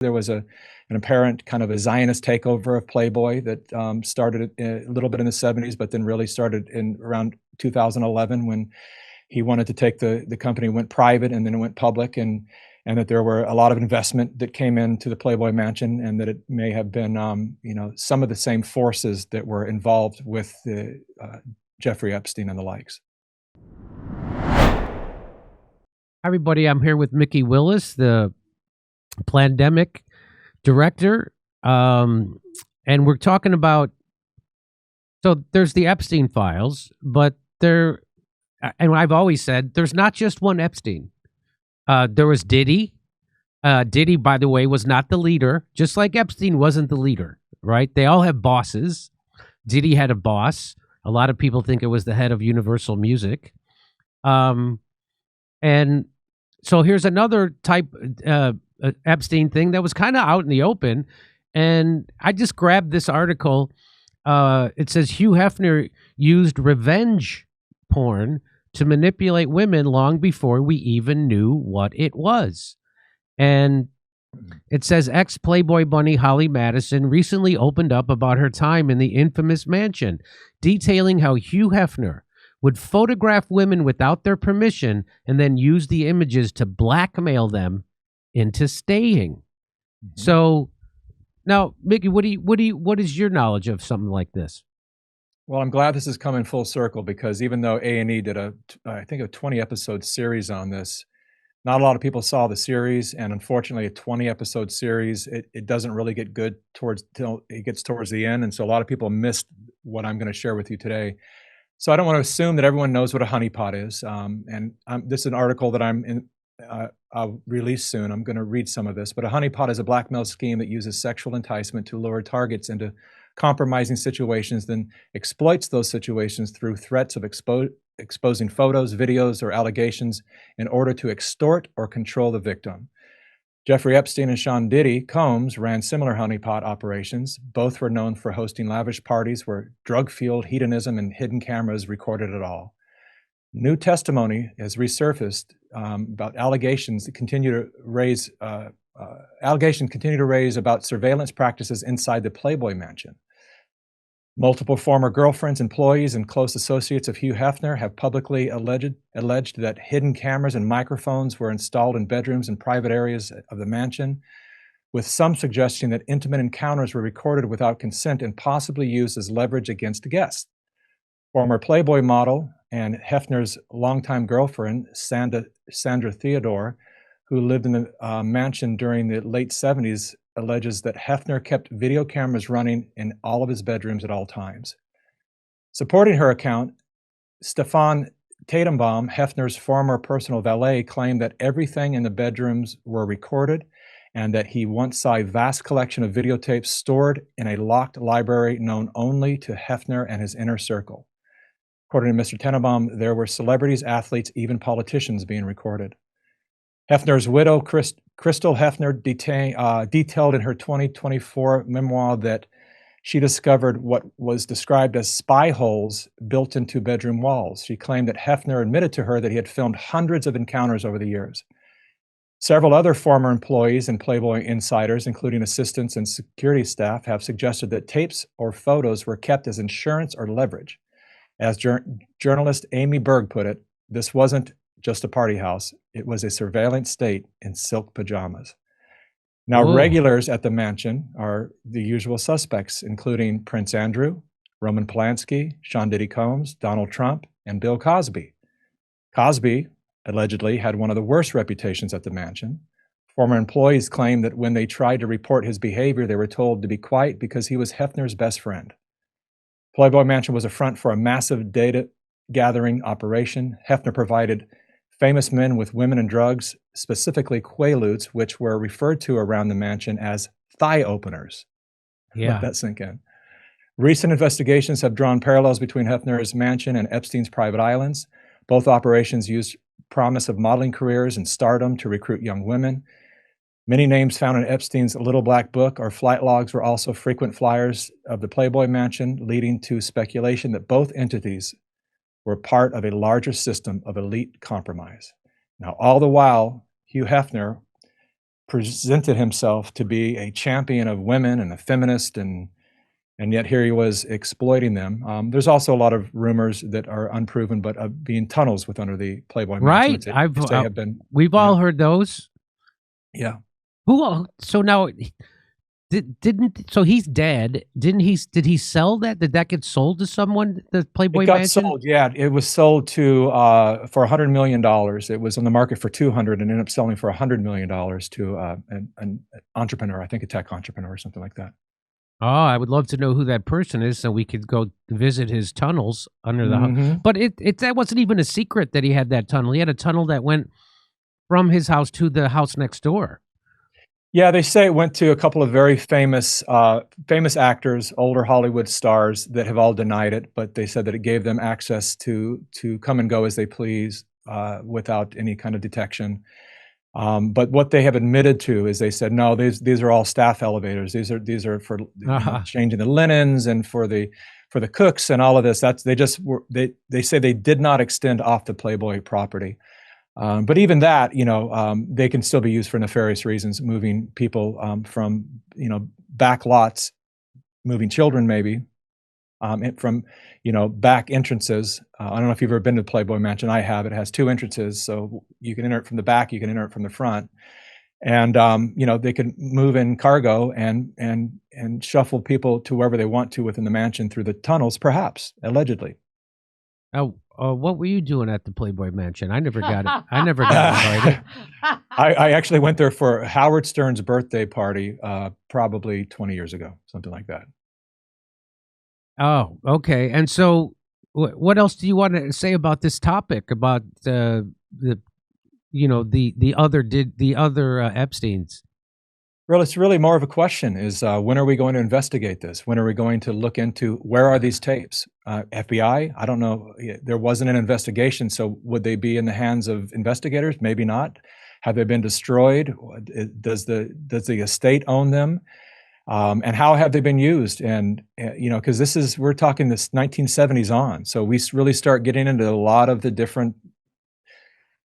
There was an apparent kind of a Zionist takeover of Playboy that started a little bit in the 70s, but then really started in around 2011 when he wanted to take the company, went private and then it went public, and that there were a lot of investment that came into the Playboy Mansion, and that it may have been some of the same forces that were involved with the Jeffrey Epstein and the likes. Hi, everybody. I'm here with Mikki Willis, the pandemic director. And we're talking about, so there's the Epstein files, but and I've always said, there's not just one Epstein. There was Diddy. Diddy, by the way, was not the leader, just like Epstein wasn't the leader, right? They all have bosses. Diddy had a boss. A lot of people think it was the head of Universal Music. And so here's another type Epstein thing that was kind of out in the open. And I just grabbed this article. It says Hugh Hefner used revenge porn to manipulate women long before we even knew what it was. And it says ex-Playboy bunny Holly Madison recently opened up about her time in the infamous mansion, detailing how Hugh Hefner would photograph women without their permission and then use the images to blackmail them into staying. Mm-hmm. So now, Mikki, what is your knowledge of something like this? Well, I'm glad this is coming full circle, because even though A&E did I think a 20 episode series on this, not a lot of people saw the series, and unfortunately a 20 episode series, it doesn't really get good till it gets towards the end. And so a lot of people missed what I'm going to share with you today. So I don't want to assume that everyone knows what a honeypot is. This is an article that I'll release soon. I'm going to read some of this. But a honeypot is a blackmail scheme that uses sexual enticement to lure targets into compromising situations, then exploits those situations through threats of exposing photos, videos, or allegations in order to extort or control the victim. Jeffrey Epstein and Sean Diddy Combs ran similar honeypot operations. Both were known for hosting lavish parties where drug-fueled hedonism and hidden cameras recorded it all. New testimony has resurfaced about allegations that continue to raise about surveillance practices inside the Playboy Mansion. Multiple former girlfriends, employees, and close associates of Hugh Hefner have publicly alleged that hidden cameras and microphones were installed in bedrooms and private areas of the mansion, with some suggesting that intimate encounters were recorded without consent and possibly used as leverage against guests. Former Playboy model and Hefner's longtime girlfriend, Sandra Theodore, who lived in the mansion during the late 70s, alleges that Hefner kept video cameras running in all of his bedrooms at all times. Supporting her account, Stefan Tatenbaum, Hefner's former personal valet, claimed that everything in the bedrooms were recorded and that he once saw a vast collection of videotapes stored in a locked library known only to Hefner and his inner circle. According to Mr. Tatenbaum, there were celebrities, athletes, even politicians being recorded. Hefner's widow, Crystal Hefner, detailed in her 2024 memoir that she discovered what was described as spy holes built into bedroom walls. She claimed that Hefner admitted to her that he had filmed hundreds of encounters over the years. Several other former employees and Playboy insiders, including assistants and security staff, have suggested that tapes or photos were kept as insurance or leverage. As journalist Amy Berg put it, this wasn't just a party house. It was a surveillance state in silk pajamas. Now, Whoa. Regulars at the mansion are the usual suspects, including Prince Andrew, Roman Polanski, Sean Diddy Combs, Donald Trump, and Bill Cosby. Cosby allegedly had one of the worst reputations at the mansion. Former employees claimed that when they tried to report his behavior, they were told to be quiet because he was Hefner's best friend. Playboy Mansion was a front for a massive data gathering operation. Hefner provided famous men with women and drugs, specifically Quaaludes, which were referred to around the mansion as thigh openers. Yeah. Let that sink in. Recent investigations have drawn parallels between Hefner's mansion and Epstein's private islands. Both operations used promise of modeling careers and stardom to recruit young women. Many names found in Epstein's Little Black Book or flight logs were also frequent flyers of the Playboy Mansion, leading to speculation that both entities were part of a larger system of elite compromise. Now, all the while, Hugh Hefner presented himself to be a champion of women and a feminist, and yet here he was exploiting them. There's also a lot of rumors that are unproven, but being tunnels with under the Playboy Mansion, Right. which they have been. We've all heard those. Yeah. So now so he's dead. Did he sell that? Did that get sold to someone? The Playboy Mansion? Sold. Yeah, it was sold to for $100 million. It was on the market for 200 and ended up selling for $100 million to an entrepreneur, I think a tech entrepreneur or something like that. Oh, I would love to know who that person is so we could go visit his tunnels under the house. But that wasn't even a secret that he had that tunnel. He had a tunnel that went from his house to the house next door. Yeah, they say it went to a couple of very famous actors, older Hollywood stars that have all denied it, but they said that it gave them access to come and go as they please without any kind of detection. But what they have admitted to is they said, no, these are all staff elevators. These are for changing the linens and for the cooks and all of this. They say they did not extend off the Playboy property. But even that, they can still be used for nefarious reasons, moving people from, back lots, moving children maybe, from, back entrances. I don't know if you've ever been to the Playboy Mansion. I have. It has 2 entrances, so you can enter it from the back, you can enter it from the front. And, they can move in cargo and shuffle people to wherever they want to within the mansion through the tunnels, perhaps, allegedly. Oh, what were you doing at the Playboy Mansion? I never got it. I never got invited. I actually went there for Howard Stern's birthday party, probably 20 years ago, something like that. Oh, okay. And so, what else do you want to say about this topic about the other Epsteins? Well, it's really more of a question: is when are we going to investigate this? When are we going to look into where are these tapes? FBI? I don't know. There wasn't an investigation, so would they be in the hands of investigators? Maybe not. Have they been destroyed? Does the estate own them? And how have they been used? And because we're talking this 1970s on, so we really start getting into a lot of the different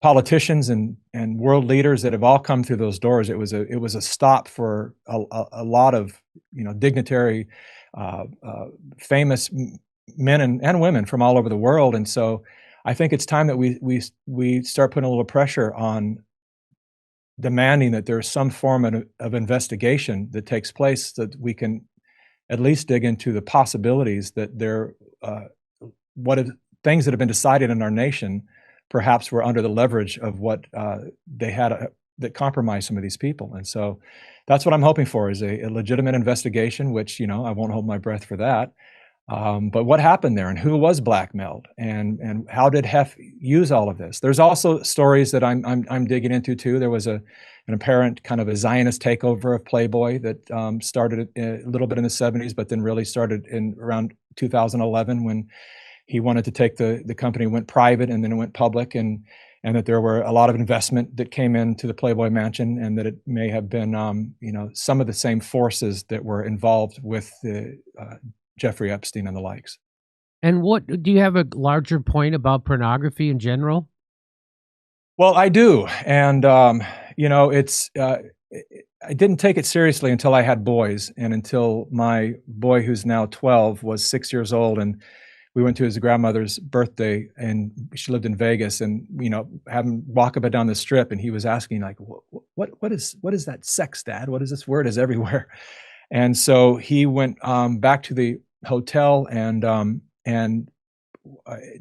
politicians and world leaders that have all come through those doors. It was a stop for a lot of dignitary, famous men and women from all over the world. And so I think it's time that we start putting a little pressure on demanding that there's some form of investigation that takes place, so that we can at least dig into the possibilities that things that have been decided in our nation perhaps were under the leverage of what they had that compromised some of these people. And so that's what I'm hoping for, is a legitimate investigation, which, I won't hold my breath for that. But what happened there, and who was blackmailed, and how did Hef use all of this? There's also stories that I'm digging into too. There was an apparent kind of a Zionist takeover of Playboy that started a little bit in the 70s, but then really started in around 2011 when he wanted to take the company, went private, and then it went public, and that there were a lot of investment that came into the Playboy Mansion, and that it may have been some of the same forces that were involved with the Jeffrey Epstein and the likes. And what do you have a larger point about pornography in general? Well, I do, and it's I didn't take it seriously until I had boys, and until my boy, who's now 12, was 6 years old, and we went to his grandmother's birthday, and she lived in Vegas, and have him walk up and down the strip, and he was asking like, what is that sex, Dad? What is this word is everywhere? And so he went back to the hotel, and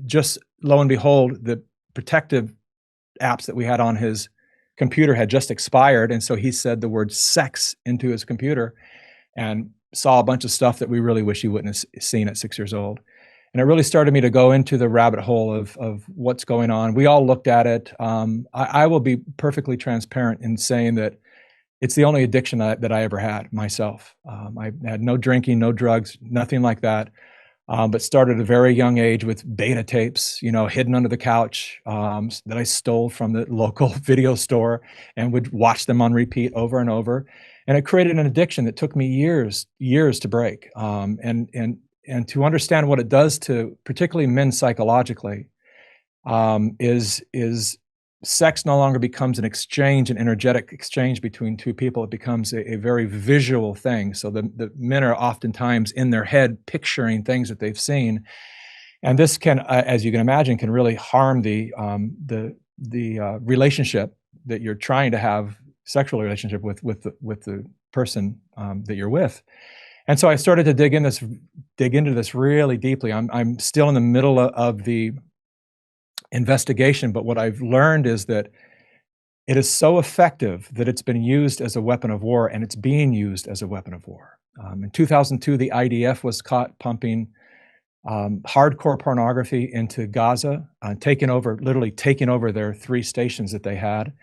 just lo and behold, the protective apps that we had on his computer had just expired, and so he said the word sex into his computer, and saw a bunch of stuff that we really wish he wouldn't have seen at 6 years old. And it really started me to go into the rabbit hole of what's going on. We all looked at it. I will be perfectly transparent in saying that it's the only addiction that I ever had myself. I had no drinking, no drugs, nothing like that, but started at a very young age with beta tapes, hidden under the couch, that I stole from the local video store and would watch them on repeat over and over. And it created an addiction that took me years to break. And to understand what it does to particularly men psychologically, is sex no longer becomes an exchange, an energetic exchange between two people. It becomes a very visual thing. So the men are oftentimes in their head picturing things that they've seen, and this can, as you can imagine, can really harm the relationship that you're trying to have, sexual relationship with the person that you're with. And so I started to dig into this really deeply. I'm still in the middle of the investigation, but what I've learned is that it is so effective that it's been used as a weapon of war, and it's being used as a weapon of war. In 2002, the IDF was caught pumping hardcore pornography into Gaza, literally taking over their 3 stations that they had.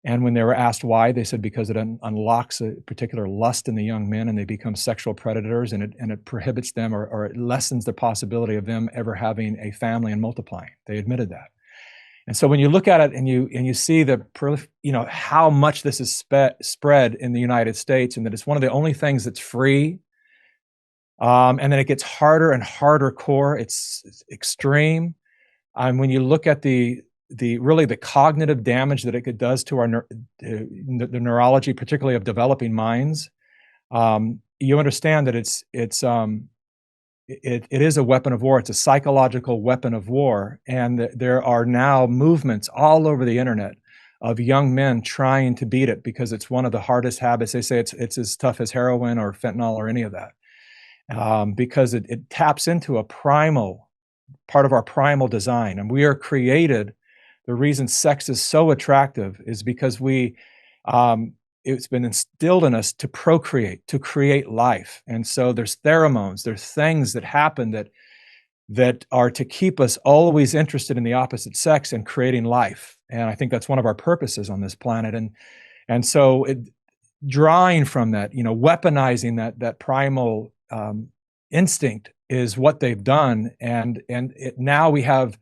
And when they were asked why, they said because it unlocks a particular lust in the young men, and they become sexual predators, and it prohibits them, or it lessens the possibility of them ever having a family and multiplying. They admitted that. And so when you look at it and you see how much this is spread in the United States, and that it's one of the only things that's free, and then it gets harder and harder core. It's extreme. When you look at the cognitive damage that it does to the neurology, particularly of developing minds, you understand that it is a weapon of war. It's a psychological weapon of war, and there are now movements all over the internet of young men trying to beat it because it's one of the hardest habits. They say it's as tough as heroin or fentanyl or any of that, because it taps into a primal part of our primal design, and we are created. The reason sex is so attractive is because it's been instilled in us to procreate, to create life. And so there's pheromones, there's things that happen that are to keep us always interested in the opposite sex and creating life. And I think that's one of our purposes on this planet. And so drawing from that, weaponizing that primal instinct is what they've done. And now we have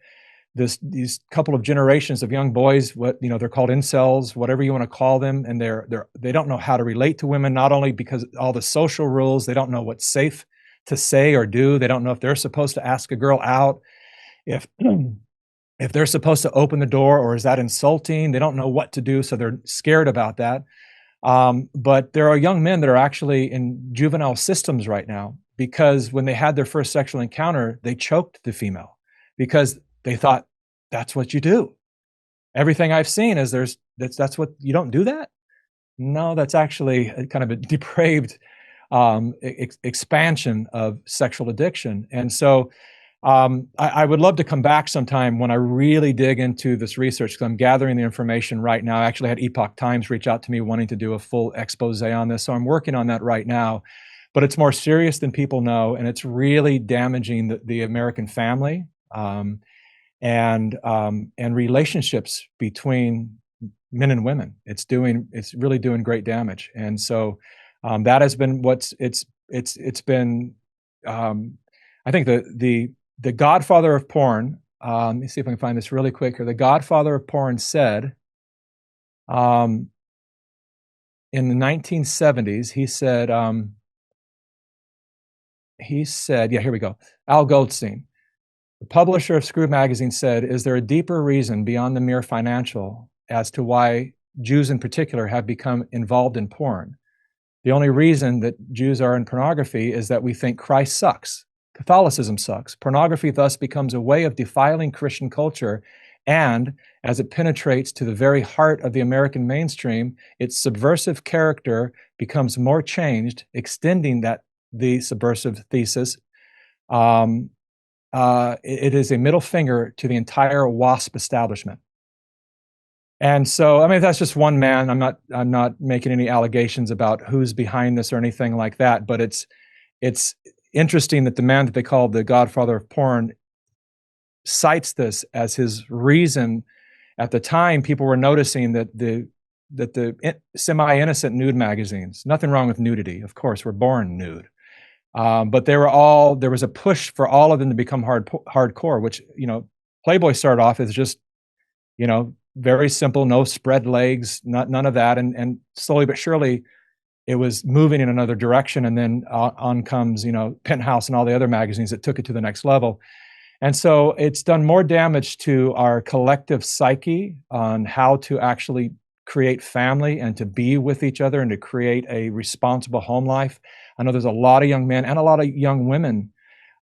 these couple of generations of young boys, they're called incels, whatever you want to call them, and they don't know how to relate to women, not only because all the social rules, they don't know what's safe to say or do. They don't know if they're supposed to ask a girl out, if they're supposed to open the door, or is that insulting? They don't know what to do, so they're scared about that. But there are young men that are actually in juvenile systems right now because when they had their first sexual encounter, they choked the female because they thought that's what you do. Everything I've seen is that's what you don't do that. No, that's actually a kind of a depraved expansion of sexual addiction. And so I would love to come back sometime when I really dig into this research, because I'm gathering the information right now. I actually had Epoch Times reach out to me wanting to do a full expose on this. So I'm working on that right now, but it's more serious than people know. And it's really damaging the American family. And relationships between men and women. It's really doing great damage. And so that has been it's been I think the godfather of porn. Let me see if I can find this really quick here. The godfather of porn said in the 1970s, he said, yeah, here we go. Al Goldstein, the publisher of Screw Magazine, said, "Is there a deeper reason beyond the mere financial as to why Jews in particular have become involved in porn? The only reason that Jews are in pornography is that we think Christ sucks. Catholicism sucks. Pornography thus becomes a way of defiling Christian culture, and as it penetrates to the very heart of the American mainstream, its subversive character becomes more changed, extending the subversive thesis. It is a middle finger to the entire WASP establishment." And so, I mean, that's just one man. I'm not making any allegations about who's behind this or anything like that, but it's interesting that the man that they call the godfather of porn cites this as his reason. At the time, people were noticing that the semi-innocent nude magazines, nothing wrong with nudity, of course, we're born nude. But there was a push for all of them to become hardcore, which, Playboy started off as just, very simple, no spread legs, none of that. And slowly but surely it was moving in another direction. And then on comes, Penthouse and all the other magazines that took it to the next level. And so it's done more damage to our collective psyche on how to actually create family and to be with each other and to create a responsible home life. I know there's a lot of young men and a lot of young women.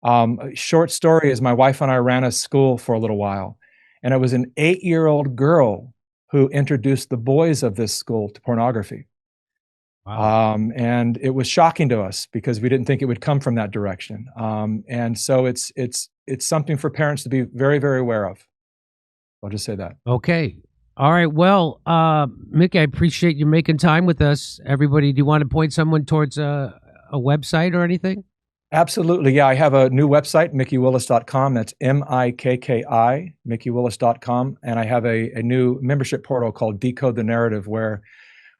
A short story is my wife and I ran a school for a little while, and it was an 8-year-old girl who introduced the boys of this school to pornography. Wow. And it was shocking to us because we didn't think it would come from that direction. And so it's something for parents to be very, very aware of. I'll just say that. Okay. All right. Well, Mikki, I appreciate you making time with us. Everybody, do you want to point someone towards a website or anything? Absolutely. Yeah, I have a new website, MikkiWillis.com. That's MIKKI, MikkiWillis.com. And I have a new membership portal called Decode the Narrative, where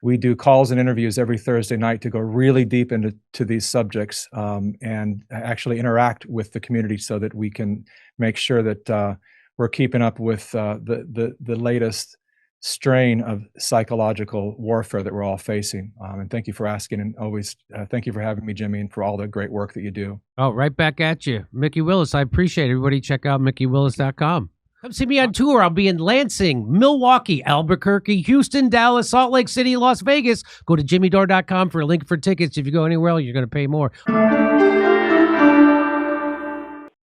we do calls and interviews every Thursday night to go really deep into these subjects and actually interact with the community so that we can make sure that we're keeping up with the latest strain of psychological warfare that we're all facing. And thank you for asking, and always thank you for having me, Jimmy, and for all the great work that you do. Oh, right back at you. Mikki Willis, I appreciate it. Everybody check out MikkiWillis.com. Come see me on tour. I'll be in Lansing, Milwaukee, Albuquerque, Houston, Dallas, Salt Lake City, Las Vegas. Go to jimmydore.com for a link for tickets. If you go anywhere else, you're going to pay more.